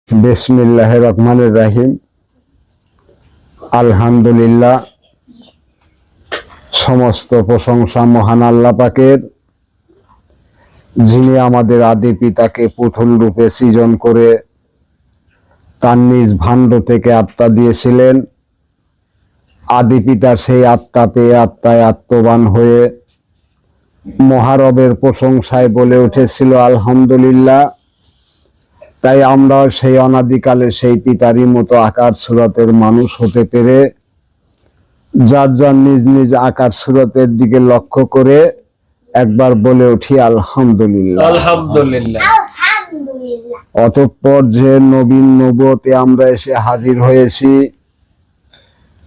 বিসমিল্লাহির রহমানির রহিম। আলহামদুলিল্লাহ, সমস্ত প্রশংসা মহান আল্লাহ পাকের, যিনি আমাদের আদি পিতাকে পুতুল রূপে সৃজন করে তার নিজ ভাণ্ড থেকে আত্মা দিয়েছিলেন। আদি পিতা সেই আত্মা পেয়ে আত্মায় আত্মবান হয়ে মহারবের প্রশংসায় বলে উঠেছিল আলহামদুলিল্লাহ। তাই আমরা সেই অনাদিকালে সেই পিতারই মতো আকার সুরতের মানুষ হতে পেরে যার যার নিজ নিজ আকার সুরতের দিকে লক্ষ্য করে একবার বলে উঠি আলহামদুলিল্লাহ। আলহামদুলিল্লাহ। অতঃপর যে নবীন নবুয়তে আমরা এসে হাজির হয়েছি,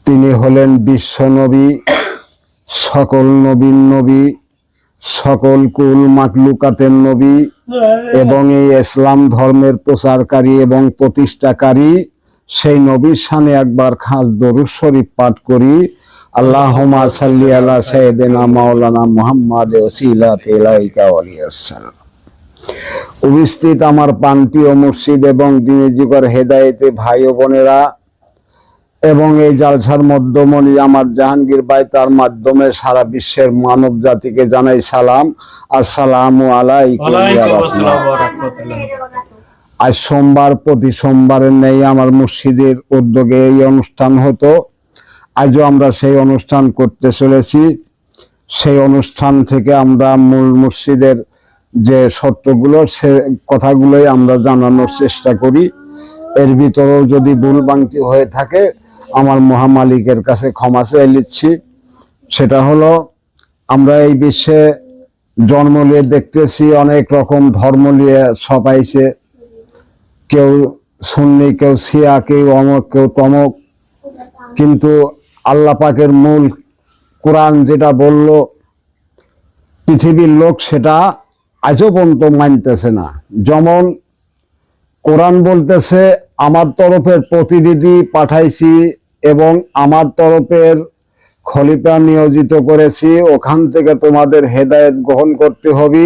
তিনি হলেন বিশ্ব নবী, সকল নবীন নবী, সকল কুল মাকলুকাতের নবী এবং এই ইসলাম ধর্মের প্রচারকারী এবং প্রতিষ্ঠাকারী সেই নবীর শানে একবার খাস দরুদ শরীফ পাঠ করি। আল্লাহুম্মা সাল্লি আলা সাইয়্যিদিনা মাওলানা মুহাম্মাদ ওয়াসিলাতি ইলাইকা ওয়ালিয়াসসালাম। উপস্থিত আমার প্রাণপ্রিয় মুর্শিদ এবং দ্বীন যুগের হেদায়েতে ভাই ও বোনেরা এবং এই জালসার মধ্যমণি আমার জাহাঙ্গীর ভাই, তার মাধ্যমে সারা বিশ্বের মানব জাতিকে জানাই সালাম, আসসালামু আলাইকুম। আজ সোমবার, প্রতি সোমবারের নেই আমার মুর্শিদের উদ্যোগে এই অনুষ্ঠান হতো। আজও আমরা সেই অনুষ্ঠান করতে চলেছি। সেই অনুষ্ঠান থেকে আমরা মূল মুর্শিদের যে সত্যগুলো, সে কথাগুলোই আমরা জানানোর চেষ্টা করি। এর ভিতরেও যদি ভুল ভ্রান্তি হয়ে থাকে আমার মহামালিকের কাছে ক্ষমা চেয়ে নিচ্ছি। সেটা হলো, আমরা এই বিশ্বে জন্ম নিয়ে দেখতেছি অনেক রকম ধর্ম নিয়ে সবাইছে, কেউ সুন্নি, কেউ শিয়া, কেউ অমক, কেউ তমক। কিন্তু আল্লাহ পাকের মূল কোরআন যেটা বলল, পৃথিবীর লোক সেটা আজও পর্যন্ত মানতেছে না। যেমন কোরআন বলতেছে, আমার তরফের প্রতিনিধি পাঠাইছি এবং আমার তরফের খলিফা নিয়োজিত করেছি, ওখান থেকে তোমাদের হেদায়েত গ্রহণ করতে হবে।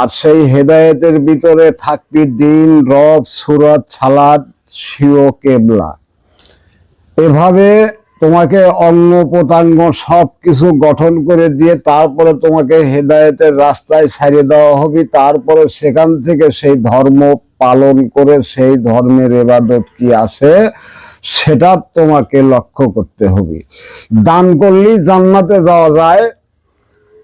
আর সেই হেদায়েতের ভিতরে থাকবি দিন, রব, সুরত, সালাত, শিও, কেবলা। এভাবে তোমাকে অঙ্গ প্রত্যঙ্গ সব কিছু গঠন করে দিয়ে তারপরে তোমাকে হেদায়েতের রাস্তায় ছাড়িয়ে দেওয়া হবে। তারপরে সেখান থেকে সেই ধর্ম পালন করে সেই ধর্মের ইবাদত কি আসে সেটা তোমাকে লক্ষ্য করতে হবে। দান করলেই জান্নাতে যাওয়া যায়।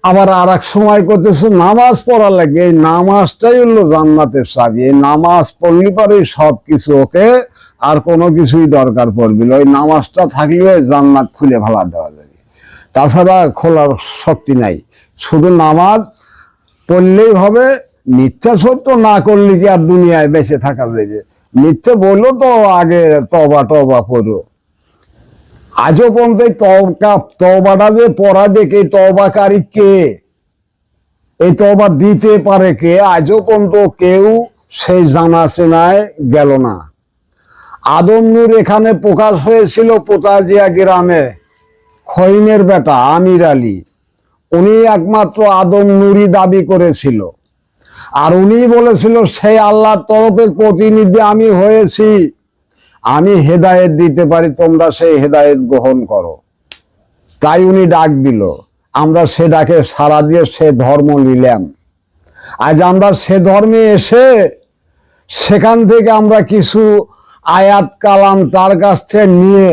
আবার আর এক সময় করতেছে নামাজ পড়া লাগে, এই নামাজটাই হলো জান্নাতের চাবি। এই নামাজ পড়লে পরেই সব কিছু ওকে, আর কোনো কিছুই দরকার পড়বে না। ওই নামাজটা থাকলে জান্নাত খুলে ফেলা দেওয়া যাবে, তাছাড়া খোলার শক্তি নাই। শুধু নামাজ পড়লেই হবে। মিথ্যা সত্য না করলে কি আর দুনিয়ায় বেঁচে থাকা যাবে? মিথ্যা বললো তো আগে তওবা টবা পড়ো। আজও পর্যন্ত তওবাটা যে পড়াবে কে, তওবাকারী কে, এই তওবা দিতে পারে কে, আজও পর্যন্ত কেউ সেই জানা চেনায় গেল না। আদম নূর এখানে প্রকাশ হয়েছিল পোতাজিয়া গ্রামে। খৈমের বেটা আমির আলী, উনি একমাত্র আদম নূরই দাবি করেছিল। আর উনি বলেছিল সেই আল্লাহর তরফের প্রতিনিধি আমি হয়েছি, আমি হেদায়েত দিতে পারি, তোমরা সেই হেদায়েত গ্রহণ করো। তাই উনি ডাক দিল, আমরা সে ডাকে সাড়া দিয়ে সে ধর্ম নিলাম। আজ আমরা সে ধর্মে এসে সেখান থেকে আমরা কিছু আয়াত কালাম তার কাছ থেকে নিয়ে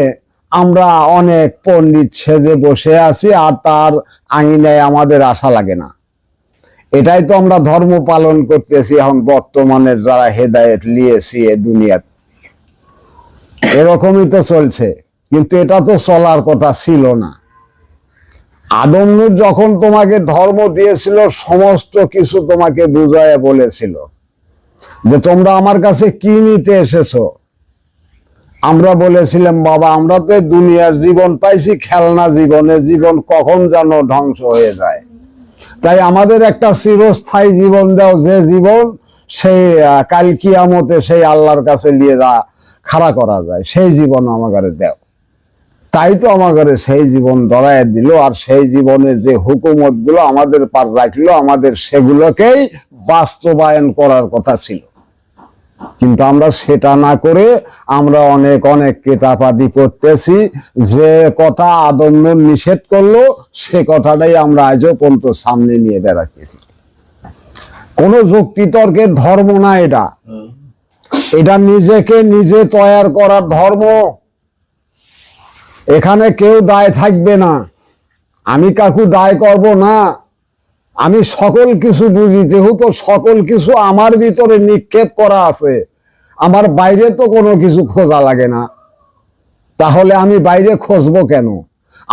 আমরা অনেক পণ্ডিত সেজে বসে আছি, আর তার আঙিনায় আমাদের আশা লাগে না। এটাই তো আমরা ধর্ম পালন করতেছি এখন বর্তমানের যারা হেদায়েত নিয়েছি এ দুনিয়াত। এরকমই তো চলছে, কিন্তু এটা তো চলার কথা ছিল না। আদম নূর যখন তোমাকে ধর্ম দিয়েছিল, সমস্ত কিছু তোমাকে বুঝায় বলেছিল যে তোমরা আমার কাছে কি নিতে এসেছো। আমরা বলেছিলাম, বাবা আমরা তো দুনিয়ার জীবন পাইছি খেলনা জীবনে, জীবন কখন যেন ধ্বংস হয়ে যায়। তাই আমাদের একটা চিরস্থায়ী জীবন দাও, যে জীবন সেই কাল কিয়ামতে সেই আল্লাহর কাছে নিয়ে খাড়া করা যায়, সেই জীবন আমাকে দাও। তাই তো আমাকে সেই জীবন ধরায় দিল। আর সেই জীবনের যে হুকুমত গুলো আমাদের পার রাখলো, আমাদের সেগুলোকেই বাস্তবায়ন করার কথা ছিল। কিন্তু আমরা সেটা না করে আমরা অনেক অনেক কেতাবাদি পড়তেছি, যে কথা আদম নূর নিষেধ করলো সে কথাটাই আমরা আজও পর্যন্ত সামনে নিয়ে বেড়াতেছি। কোন যুক্তি তর্কের ধর্ম না এটা, এটা নিজেকে নিজে তৈরি করার ধর্ম। এখানে কেউ দায় থাকবে না, আমি কাকু দায় করব না। আমি সকল কিছু বুঝি, যেহেতু সকল কিছু আমার ভিতরে নিক্ষেপ করা আছে, আমার বাইরে তো কোনো কিছু খোঁজা লাগে না, তাহলে আমি বাইরে খুঁজবো কেন?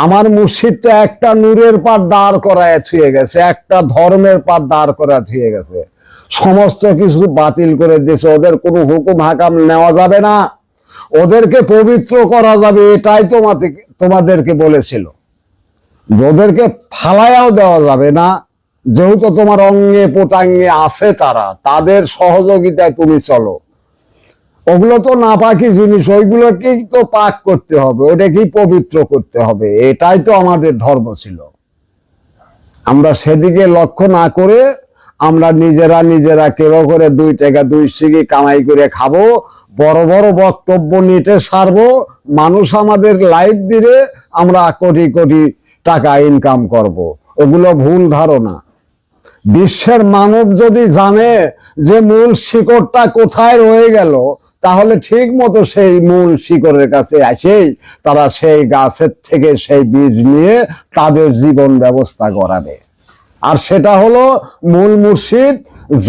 আমার মুর্শিদটা একটা নূরের পার দাঁড় করায় ছুঁয়ে গেছে, একটা ধর্মের পার দাঁড় করা ছুঁয়ে গেছে, সমস্ত কিছু বাতিল করে দিয়েছে। ওদের কোনো হুকুম হাকাম নেওয়া যাবে না, ওদেরকে পবিত্র করা যাবে, এটাই তোমাদেরকে বলেছিল। ওদেরকে ফালায়াও দেওয়া যাবে না, যেহেতু তোমার অঙ্গে প্রত্যঙ্গে আছে তারা, তাদের সহযোগিতায় তুমি চলো। ওগুলো তো নাপাকি জিনিস, ওইগুলোকেই তো পাক করতে হবে, ওটাকেই পবিত্র করতে হবে, এটাই তো আমাদের ধর্ম ছিল। আমরা সেদিকে লক্ষ্য না করে আমরা নিজেরা কেউ করে 2 টাকা 2 সিকি কামাই করে খাবো, বড় বড় বক্তব্য নিতে সারবো, মানুষ আমাদের লাইভ দিলে আমরা কোটি কোটি টাকা ইনকাম করব। ওগুলো ভুল ধারণা। বিশ্বের মানব যদি জানে যে মূল শিকড়টা কোথায় রয়ে গেল, তাহলে ঠিক মতো সেই মূল শিকড়ের কাছে আসেই তারা সেই গাছের থেকে সেই বীজ নিয়ে তাদের জীবন ব্যবস্থা করাবে। আর সেটা হলো মূল মুর্শিদ,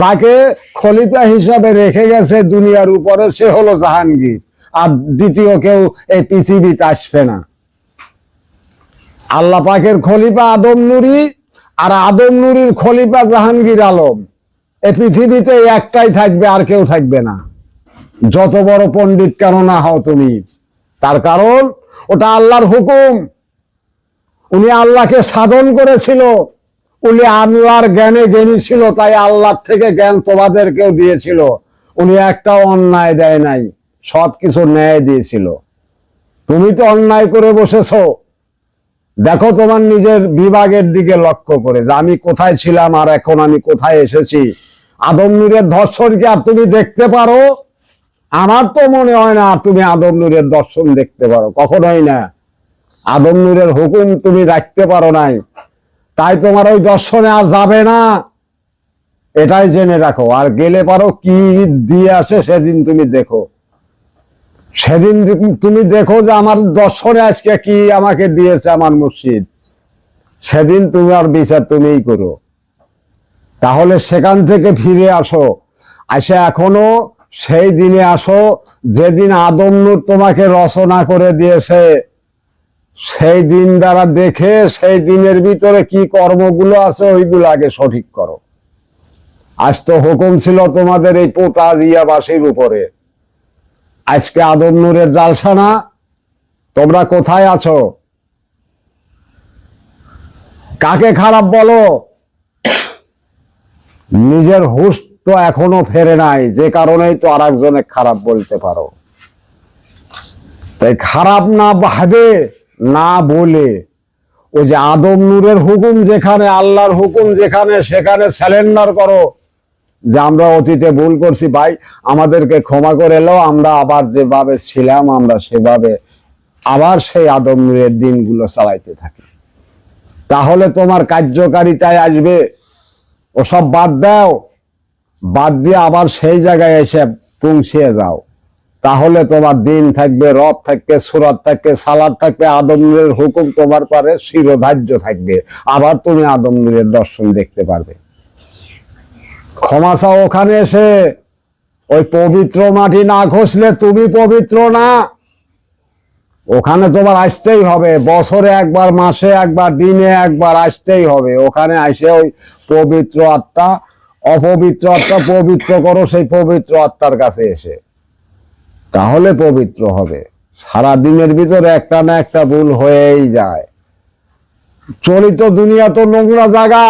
যাকে খলিফা হিসাবে রেখে গেছে দুনিয়ার উপরে, সে হলো জাহাঙ্গীর। আর দ্বিতীয় কেউ এই পৃথিবীতে আসবে না। আল্লাহ পাকের খলিফা আদম নূরি, আর আদম নূরির খলিফা জাহাঙ্গীর আলম। এই পৃথিবীতে একটাই থাকবে, আর কেউ থাকবে না, যত বড় পণ্ডিত কেন না হও তুমি। তার কারণ ওটা আল্লাহর হুকুম। উনি আল্লাহকে সাধন করেছিল, উনি আল্লাহর জ্ঞানে জ্ঞানী ছিল, তাই আল্লাহর থেকে জ্ঞান তোমাদেরকেও দিয়েছিল। উনি একটাও অন্যায় দেয় নাই, সবকিছু ন্যায় দিয়েছিল। তুমি তো অন্যায় করে বসেছো। দেখো তোমার নিজের বিভাগের দিকে লক্ষ্য করে, যে আমি কোথায় ছিলাম আর এখন আমি কোথায় এসেছি। আদম নূরের দর্শন কি আর তুমি দেখতে পারো? আমার তো মনে হয় না তুমি আদম নূরের দর্শন দেখতে পারো, কখনোই না। আদম নূরের হুকুম তুমি রাখতে পারো নাই, তাই তোমার ওই দর্শনে আর যাবে না, এটাই জেনে রাখো। আর গেলে পারো কি দিয়ে আসে সেদিন তুমি দেখো, সেদিন তুমি দেখো যে আমার দর্শনে আজকে কি আমাকে দিয়েছে আমার মুর্শিদ, সেদিন তুমি আর বিচার তুমিই করো। তাহলে সেখান থেকে ফিরে আসো, আসে এখনো সেই দিনে আসো যেদিন আদম নূর তোমাকে রচনা করে দিয়েছে। সেই দিন দ্বারা দেখে সেই দিনের ভিতরে কি কর্মগুলো আছে ওইগুলো আগে সঠিক করো। আজ তো হুকুম ছিল তোমাদের এই পোতা দিয়াবাসীর উপরে, আজকে আদম নূরের জালসা না? তোমরা কোথায় আছো? কাকে খারাপ বলো? নিজের হুশ তো এখনো ফেরে নাই, যে কারণেই তো আর একজনে খারাপ বলতে পারো। তাই খারাপ না ভাবে না বলে, ওই যে আদম নূরের হুকুম যেখানে, আল্লাহর হুকুম যেখানে, সেখানে স্যালেন্ডার করো যে আমরা অতীতে ভুল করছি ভাই, আমাদেরকে ক্ষমা করে এলো, আমরা আবার যেভাবে ছিলাম আমরা সেভাবে আবার সেই আদম নূরের দিনগুলো চালাইতে থাকি। তাহলে তোমার কার্যকারিতায় আসবে। ওসব বাদ দাও, বাদ দিয়ে আবার সেই জায়গায় এসে পৌঁছিয়ে যাও। তাহলে তোমার দিন থাকবে, রব থাকবে, সুরাত থাকবে, সালাদ থাকবে, আদম নূরের হুকুম তোমার পারে শিরোধার্য থাকবে, আবার তুমি আদম নূরের দর্শন দেখতে পারবে। ক্ষমা চাও ওখানে এসে। ওই পবিত্র মাটি না ঘষলে তুমি পবিত্র না। ওখানে তোমার আসতেই হবে, বছরে একবার, মাসে একবার, দিনে একবার আসতেই হবে। ওখানে আসে ওই পবিত্র আত্মা অপবিত্র আত্মা পবিত্র করো সেই পবিত্র আত্মার কাছে এসে, তাহলে পবিত্র হবে। সারা দিনের ভিতরে একটা না একটা ভুল হয়েই যায়। চলিত দুনিয়া তো নোংরা জায়গা,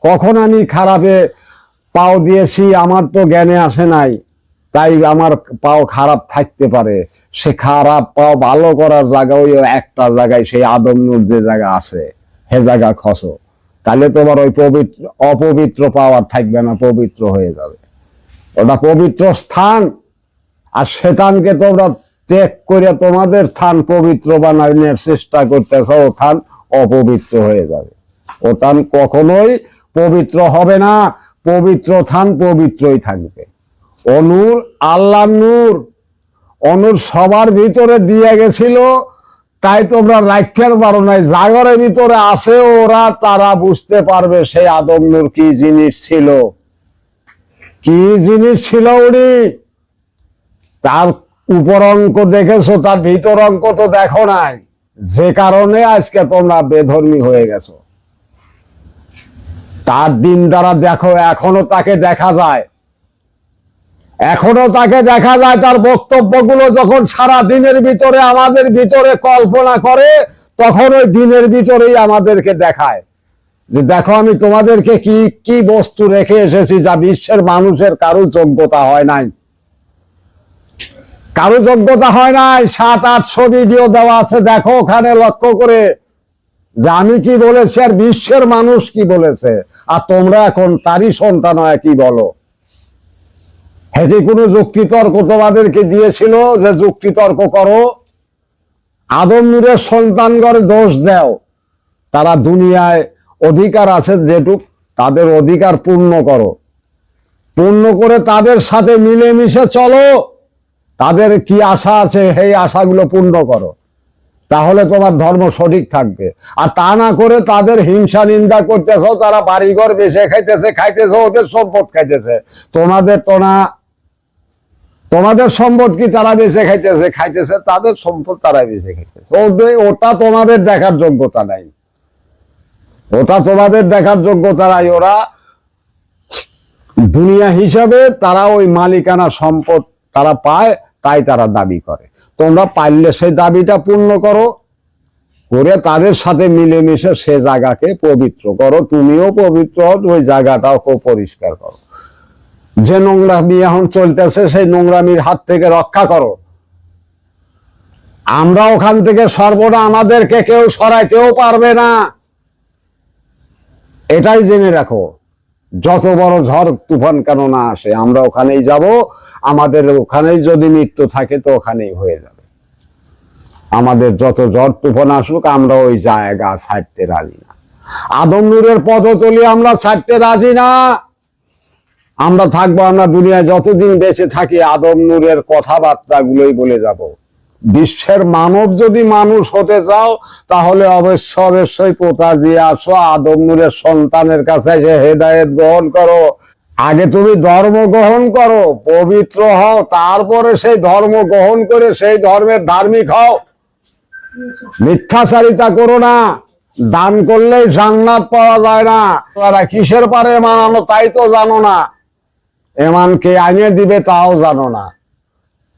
কখন আমি খারাপে পাও দিয়েছি আমার তো জ্ঞানে আসে নাই, তাই আমার পাও খারাপ থাকতে পারে। সে খারাপ পাও ভালো করার জায়গা ওই একটা জায়গায়, সেই আদম নূর যে জায়গা আছে সে জায়গা খসো, তাহলে তোমার ওই পবিত্র অপবিত্র পাওয়ার থাকবে না, পবিত্র হয়ে যাবে। ওটা পবিত্র স্থান। আর শয়তানকে তোমরা ত্যাগ করে তোমাদের স্থান পবিত্র বানানোর চেষ্টা করতেছ, ও স্থান অপবিত্র হয়ে যাবে। ও স্থান কখনোই পবিত্র হবে না। পবিত্র স্থান পবিত্রই থাকবে। অনুর আল্লাহ নূর, অনুর সবার ভিতরে দিয়ে গেছিল, তাই তোমরা রাখতে পারো নাই। জাগরের ভিতরে আছে ওরা, তারা বুঝতে পারবে সেই আদম নূর কি জিনিস ছিল, কি জিনিস ছিল উনি। তার উপর অঙ্ক দেখেছো, তার ভিতর অঙ্ক তো দেখো নাই, যে কারণে আজকে তোমরা বেধর্মী হয়ে গেছো। তার দিন দ্বারা দেখো, এখনো তাকে দেখা যায়, এখনো তাকে দেখা যায়। তার বক্তব্যগুলো যখন সারা দিনের ভিতরে আমাদের ভিতরে কল্পনা করে, তখন ওই দিনের ভিতরেই আমাদেরকে দেখায় যে দেখো আমি তোমাদেরকে কি কি বস্তু রেখে এসেছি যা বিশ্বের মানুষের কারো যোগ্যতা হয় নাই, কারো যোগ্যতা হয় নাই। 7-800 ভিডিও দেওয়া আছে, দেখো ওখানে লক্ষ্য করে যে আমি কি বলেছি আর বিশ্বের মানুষ কি বলেছে, আর তোমরা এখন তারই সন্তান হয় কি বলো। হেঁটে কোনো যুক্তিতর্ক তোমাদেরকে দিয়েছিল যে যুক্তিতর্ক করো? আদম নূরের সন্তানগণে দোষ দাও, তারা দুনিয়ায় অধিকার আছে যেটুক, তাদের অধিকার পূর্ণ করো, পূর্ণ করে তাদের সাথে মিলেমিশে চলো। তাদের কি আশা আছে সেই আশাগুলো পূর্ণ করো, তাহলে তোমার ধর্ম সঠিক থাকবে। আর তা না করে তাদের হিংসা নিন্দা করতেছ, তারা বাড়িঘর বেঁচে খাইতেছে, ওদের সম্পদ খাইতেছে। তোমাদের তো না, তোমাদের সম্পদ কি তারা বেঁচে খাইতেছে, তাদের সম্পদ তারা বেঁচে খাইতেছে। ওটা তোমাদের দেখার যোগ্যতা নাই, ওটা তোমাদের দেখার যোগ্যতা নাই। ওরা দুনিয়া হিসাবে তারা ওই মালিকানা সম্পদ তারা পায়, তাই তারা দাবি করে। তোমরা পারলে সেই দাবিটা পূর্ণ করো, করে তাদের সাথে মিলেমিশে সে জায়গাকে পবিত্র করো। তুমিও পবিত্র হও, ওই জায়গাটাও খুব পরিষ্কার করো। যে নোংরামি এখন চলতেছে সেই নোংরামির হাত থেকে রক্ষা করো। আমরা ওখান থেকে সরব না, আমাদেরকে কেউ সরাইতেও পারবে না, এটাই জেনে রাখো। যত বড় ঝড় তুফান কেন না আসে, আমরা ওখানেই যাব। আমাদের ওখানেই যদি মৃত্যু থাকে তো ওখানেই হয়ে যাবে। আমাদের যত ঝড় তুফান আসুক, আমরা ওই জায়গা ছাড়তে রাজি না। আদম নূরের পদতলি আমরা ছাড়তে রাজি না। আমরা থাকবো, আমরা দুনিয়ায় যতদিন বেঁচে থাকি আদম নূরের কথাবার্তা গুলোই বলে যাব। বিশ্বের মানব যদি মানুষ হতে চাও, তাহলে অবশ্যই পোতা দিয়ে আসো, আদম নূরের সন্তানের কাছে এসে হেদায়েত গ্রহণ করো। আগে তুমি ধর্ম গ্রহণ করো, পবিত্র হও, তারপরে সেই ধর্ম গ্রহণ করে সেই ধর্মের ধার্মিক হও। মিথ্যাচারিতা করো না। দান করলেই জান্নাত পাওয়া যায় না। তারা কিসের পারে মানানো তাই তো জানো না, এমান কে আনিয়ে দিবে তাও জানো না,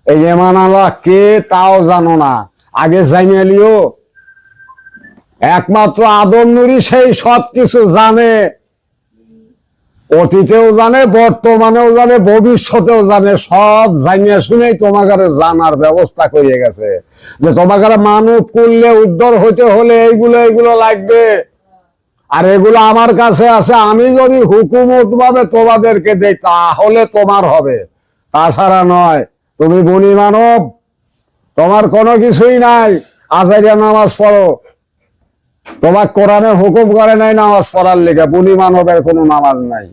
এই এমান আল্লাহ কে তাও জানো না। আগে জানিয়ে লিও। একমাত্র আদম নূরই সেই সব কিছু জানে, অতীতেও জানে, বর্তমানেও জানে, ভবিষ্যতেও জানে। সব জানিয়ে শুনেই তোমাকে জানার ব্যবস্থা করে গেছে যে তোমাকে মানব করলে উদ্ধার হইতে হলে এইগুলো লাগবে। আর এগুলো আমার কাছে আছে, আমি যদি হুকুমত ভাবে তোমাদেরকে দেই তাহলে তোমার হবে, তাছাড়া নয়। তুমি বনি মানব, তোমার কোনো কিছুই নাই। আজারিয়া নামাজ পড়ো, তোমার কোরআনে হুকুম করে নাই নামাজ পড়ার লেগে। বনি মানবের কোনো নামাজ নাই।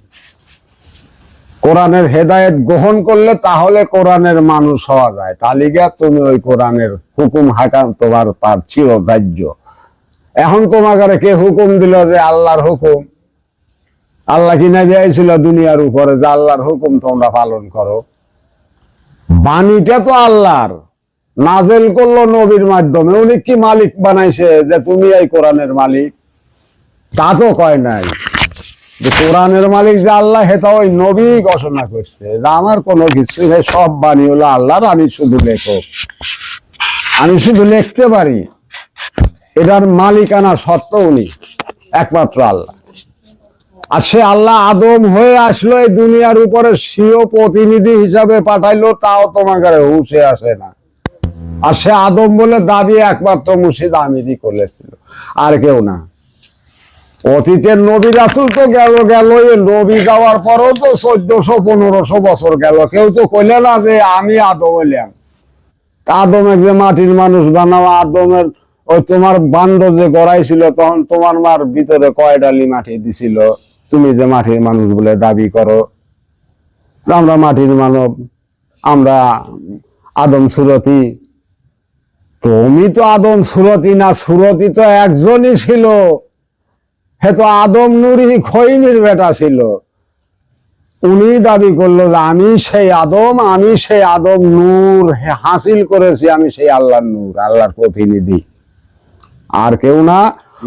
কোরআনের হেদায়েত গ্রহণ করলে তাহলে কোরআনের মানুষ হওয়া যায়। তালিকা তুমি ওই কোরআনের হুকুম হাকাম তোমার তার চিরদাহ্য। এখন তোমাকে কে হুকুম দিল যে আল্লাহর হুকুম? আল্লাহ কি না দিয়েছিল দুনিয়ার উপরে যে আল্লাহর হুকুম তোমরা পালন করো? বাণীটা তো আল্লাহর, নাজেল করলো নবীর মাধ্যমে। উনি কি মালিক বানাইছে যে তুমি এই কোরআনের মালিক? তা তো কয় নাই। যে কোরআনের মালিক যে আল্লাহ, হেতা ওই নবী ঘোষণা করছে যে আমার কোনো কিছু নেই, সব বাণী হলো আল্লাহর, আমি শুধু লেখক, আমি শুধু লিখতে পারি। এটার মালিকানা সত্য উনি একমাত্র আল্লাহ। আর সে আল্লাহ আদম হয়ে আসলো এই দুনিয়ার উপরে, স্বীয় প্রতিনিধি হিসাবে পাঠাইলো, তাও তোমাকে হুঁশে আসে না। আর সে আদম বলে দাবি একমাত্র মুর্শিদ আমিরই করেছিল, আর কেউ না। অতীতের নবী রাসূল তো গেল গেল, এই নবী যাওয়ার পরও তো 1400-1500 বছর গেল, কেউ তো কইলে না যে আমি আদম হইলাম। আদমের যে মাটির মানুষ বানাও, আদমের ওই তোমার বান্ড যে গড়াইছিল তখন তোমার মার ভিতরে কয় ডালি মাটি দিছিল? তুমি যে মাটির মানুষ বলে দাবি করো, আমরা মাটির মানব, আমরা আদম সুরতি। তুমি তো আদম সুরতি না, সুরতি তো একজনই ছিল, হে তো আদম নুরি খৈনির বেটা ছিল। উনি দাবি করলো যে আমি সেই আদম নূর হাসিল করেছি, আমি সেই আল্লাহর নূর, আল্লাহর প্রতিনিধি, আর কেউ না।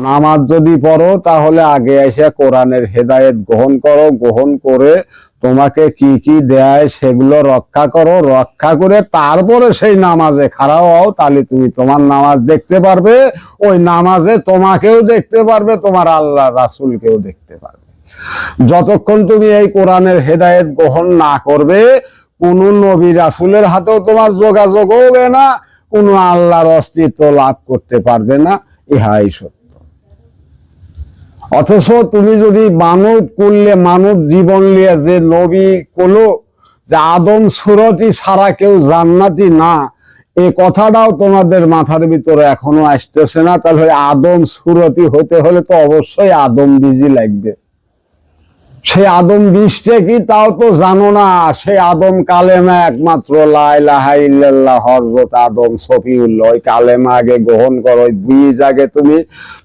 নামাজ যদি পড়ো তাহলে আগে এসে কোরআনের হেদায়েত গ্রহণ করো, গ্রহণ করে তোমাকে কি কি দেয় সেগুলো রক্ষা করো, রক্ষা করে তারপরে সেই নামাজে খাড়া হও, তাহলে তুমি তোমার নামাজ দেখতে পারবে, ওই নামাজে তোমাকেও দেখতে পারবে, তোমার আল্লাহ রাসূলকেও দেখতে পারবে। যতক্ষণ তুমি এই কোরআনের হেদায়েত গ্রহণ না করবে, কোন নবী রাসূলের হাতেও তোমার যোগাযোগ হবে না, কোন আল্লাহর অস্তিত্ব লাভ করতে পারবে না, ইহাই সত্য। অথচ তুমি যদি মানব কুল্লে মানব জীবন নিয়ে যে নবী কলো যে আদম সুরতি ছাড়া কেউ জান্নাতি না, এই কথাটাও তোমাদের মাথার ভিতরে এখনো আসতেছে না, তাহলে আদম সুরতি হতে হলে তো অবশ্যই আদম বীজই লাগবে। সে আদম বীজটা কি তাও তো জানো না। সে আদম কালেমা একমাত্র লা ইলাহা ইল্লাল্লাহ হযরত আদম সফিউল্লাহ, ওই কালেমা আগে গ্রহণ করো, ওই বীজ আগে তুমি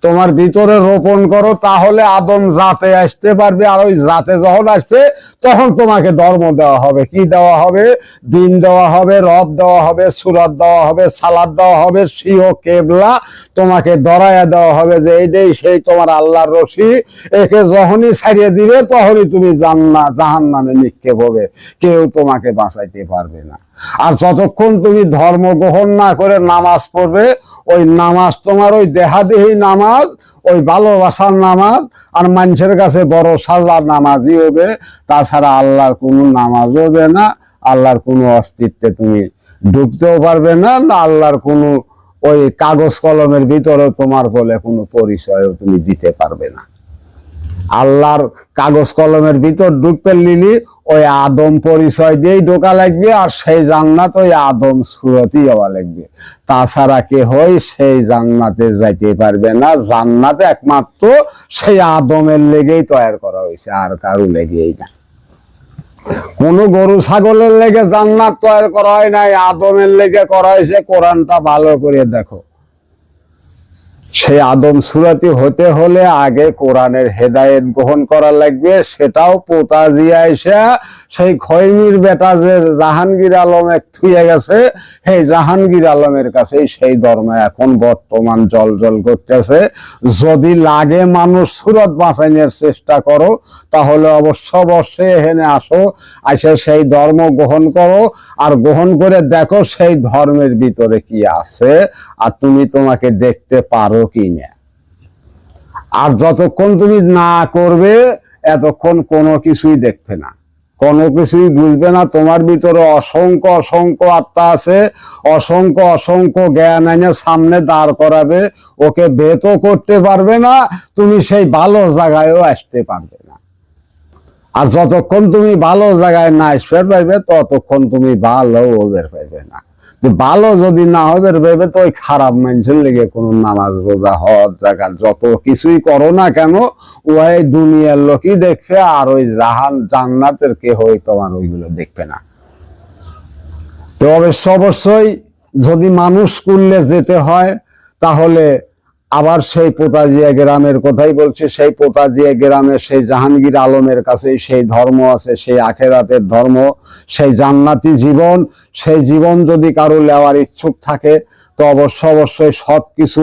তোমার ভিতরে রোপণ করো, তাহলে আদম জাতে আসতে পারবে। আর ওই জাতে যখন আসবে তখন তোমাকে ধর্ম দেওয়া হবে। কি দেওয়া হবে? দিন দেওয়া হবে, রব দেওয়া হবে, সুরাত দেওয়া হবে, সালাত দেওয়া হবে, সিও কেবলা তোমাকে ধরাইয়া দেওয়া হবে যে এইটাই সেই তোমার আল্লাহর রশি, একে যখনই ছাড়িয়ে দিবে তখনই তুমি জাহান্নামে নিক্ষেপ হবে, কেউ তোমাকে বাঁচাইতে পারবে না। আর যতক্ষণ তুমি ধর্ম গ্রহণ না করে নামাজ পড়বে, ওই নামাজ তোমার ওই দেহাদেহি নামাজ, ওই ভালোবাসার নামাজ, আর মানুষের কাছে বড় সাজার নামাজই হবে, তাছাড়া আল্লাহর কোনো নামাজ হবে না, আল্লাহর কোনো অস্তিত্বে তুমি ঢুকতেও পারবে না, আল্লাহর কোনো ওই কাগজ কলমের ভিতরে তোমার বলে কোনো পরিচয়ও তুমি দিতে পারবে না। আল্লাহর কাগজ কলমের ভিতর ঢুকতে নিলি ওই আদম পরিচয় দিয়েই ঢোকা লাগবে, আর সেই জান্নাত ওই আদম সুরতি হওয়া লাগবে, তাছাড়া কে হয় সেই জান্নাতে যাইতে পারবে না। জান্নাতে একমাত্র সেই আদমের লেগেই তৈরি করা হয়েছে, আর কারো লেগেই না। কোন গরু ছাগলের লেগে জান্নাত তৈরি করা হয় নাই, আদমের লেগে করা হয়েছে। কোরআনটা ভালো করে দেখো। সেই আদম সুরতি হতে হলে আগে কোরআনের হেদায়েত গ্রহণ করা লাগবে, সেটাও পোতাজিয়া এসে সেই খৈমির বেটা যে জাহাঙ্গীর আলম থুয়ে গেছে, সেই জাহাঙ্গীর আলমের কাছে সেই ধর্ম এখন বর্তমান জল জল করতেছে। যদি লাগে মানুষ সুরত বাঁচানোর চেষ্টা করো, তাহলে অবশ্যই এখানে আসো, আসে সেই ধর্ম গ্রহণ করো, আর গ্রহণ করে দেখো সেই ধর্মের ভিতরে কি আছে, আর তুমি তোমাকে দেখতে পারো কি না। আর যতক্ষণ তুমি না করবে এতক্ষণ কোনো কিছুই দেখবে না, কোনো কিছুই বুঝবে না। তোমার ভিতরে অসংখ্য অসংখ্য আত্মা আছে, অসংখ্য অসংখ্য জ্ঞান এনে সামনে দাঁড় করাবে, ওকে ভেদও করতে পারবে না, তুমি সেই ভালো জায়গায়ও আসতে পারবে না। আর যতক্ষণ তুমি ভালো জায়গায় না আসতে পারবে ততক্ষণ তুমি ভালো বের পাইবে না। ভালো যদি না হবে ভেবে তো ওই খারাপ মানুষের লেগে কোনো নামাজ রোজা হজ জাকাত যত কিছুই করো না কেন, ওই দুনিয়ার লোকই দেখবে, আর ওই জান্নাতের কেহই তোমার ওইগুলো দেখবে না। তো অবশ্যই যদি মানুষ করলে যেতে হয়, তাহলে আবার সেই পোতাজিয়া গ্রামের কথাই বলছি। সেই পোতাজিয়া গ্রামে সেই জাহাঙ্গীর আলমের কাছে সেই ধর্ম আছে, সেই আখেরাতের ধর্ম, সেই জান্নাতি জীবন। সেই জীবন যদি কারো নেওয়ার ইচ্ছুক থাকে তো অবশ্যই সব কিছু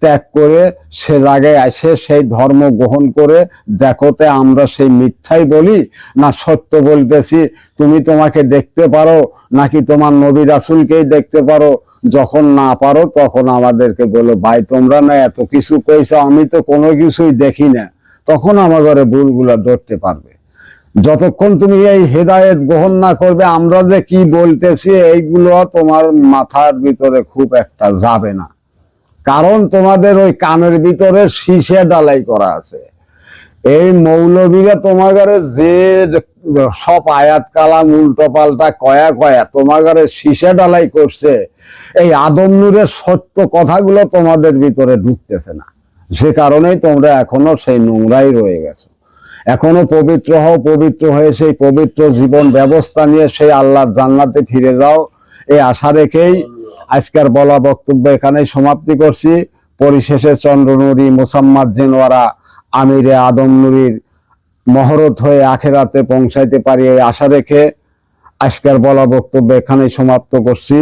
ত্যাগ করে সে জায়গায় আসে সেই ধর্ম গ্রহণ করে দেখোতে আমরা সেই মিথ্যাই বলি না সত্য বলতেছি। তুমি তোমাকে দেখতে পারো নাকি তোমার নবী রাসূলকেই দেখতে পারো? যখন না পারো তখন আমাদেরকে বলো, ভাই তোমরা না এত কিছু কইছো, আমি তো কোনো কিছুই দেখি না, তখন আমাদের ভুলগুলা ধরতে পারবে। যতক্ষণ তুমি এই হেদায়েত গ্রহণ না করবে, আমরা যে কি বলতেছি এইগুলো তোমার মাথার ভিতরে খুব একটা যাবে না, কারণ তোমাদের ওই কানের ভিতরে শীষে ডালাই করা আছে। এই মৌলবীরা তোমাগারে যে সব আয়াত কালাম উল্টো পাল্টা কয়া কয়া তোমাগারে শীষে ডালাই করছে, এই আদম নূরের সত্য কথাগুলো তোমাদের ভিতরে ঢুকতেছে না, যে কারণেই তোমরা এখনো সেই নোংরাই রয়ে গেছো। এখনো পবিত্র হও, পবিত্র হয়ে সেই পবিত্র জীবন ব্যবস্থা নিয়ে সেই আল্লাহর জান্নাতে ফিরে যাও, এই আশা রেখেই আজকের বলা বক্তব্য এখানেই সমাপ্তি করছি। পরিশেষে চন্দ্রনুরী মোসাম্মদ জিনওয়ারা আমিরে আদম নুরির মহরত হয়ে আখেরাতে পৌঁছাইতে পারি এই আশা রেখে আজকের বলা বক্তব্য এখানেই সমাপ্ত করছি।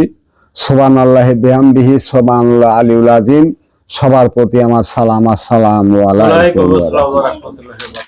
সুবহানাল্লাহি বিহামদিহি, সুবহানাল্লাহ আলিউল আযীম। সবার প্রতি আমার সালাম, আসসালামু আলাইকুম।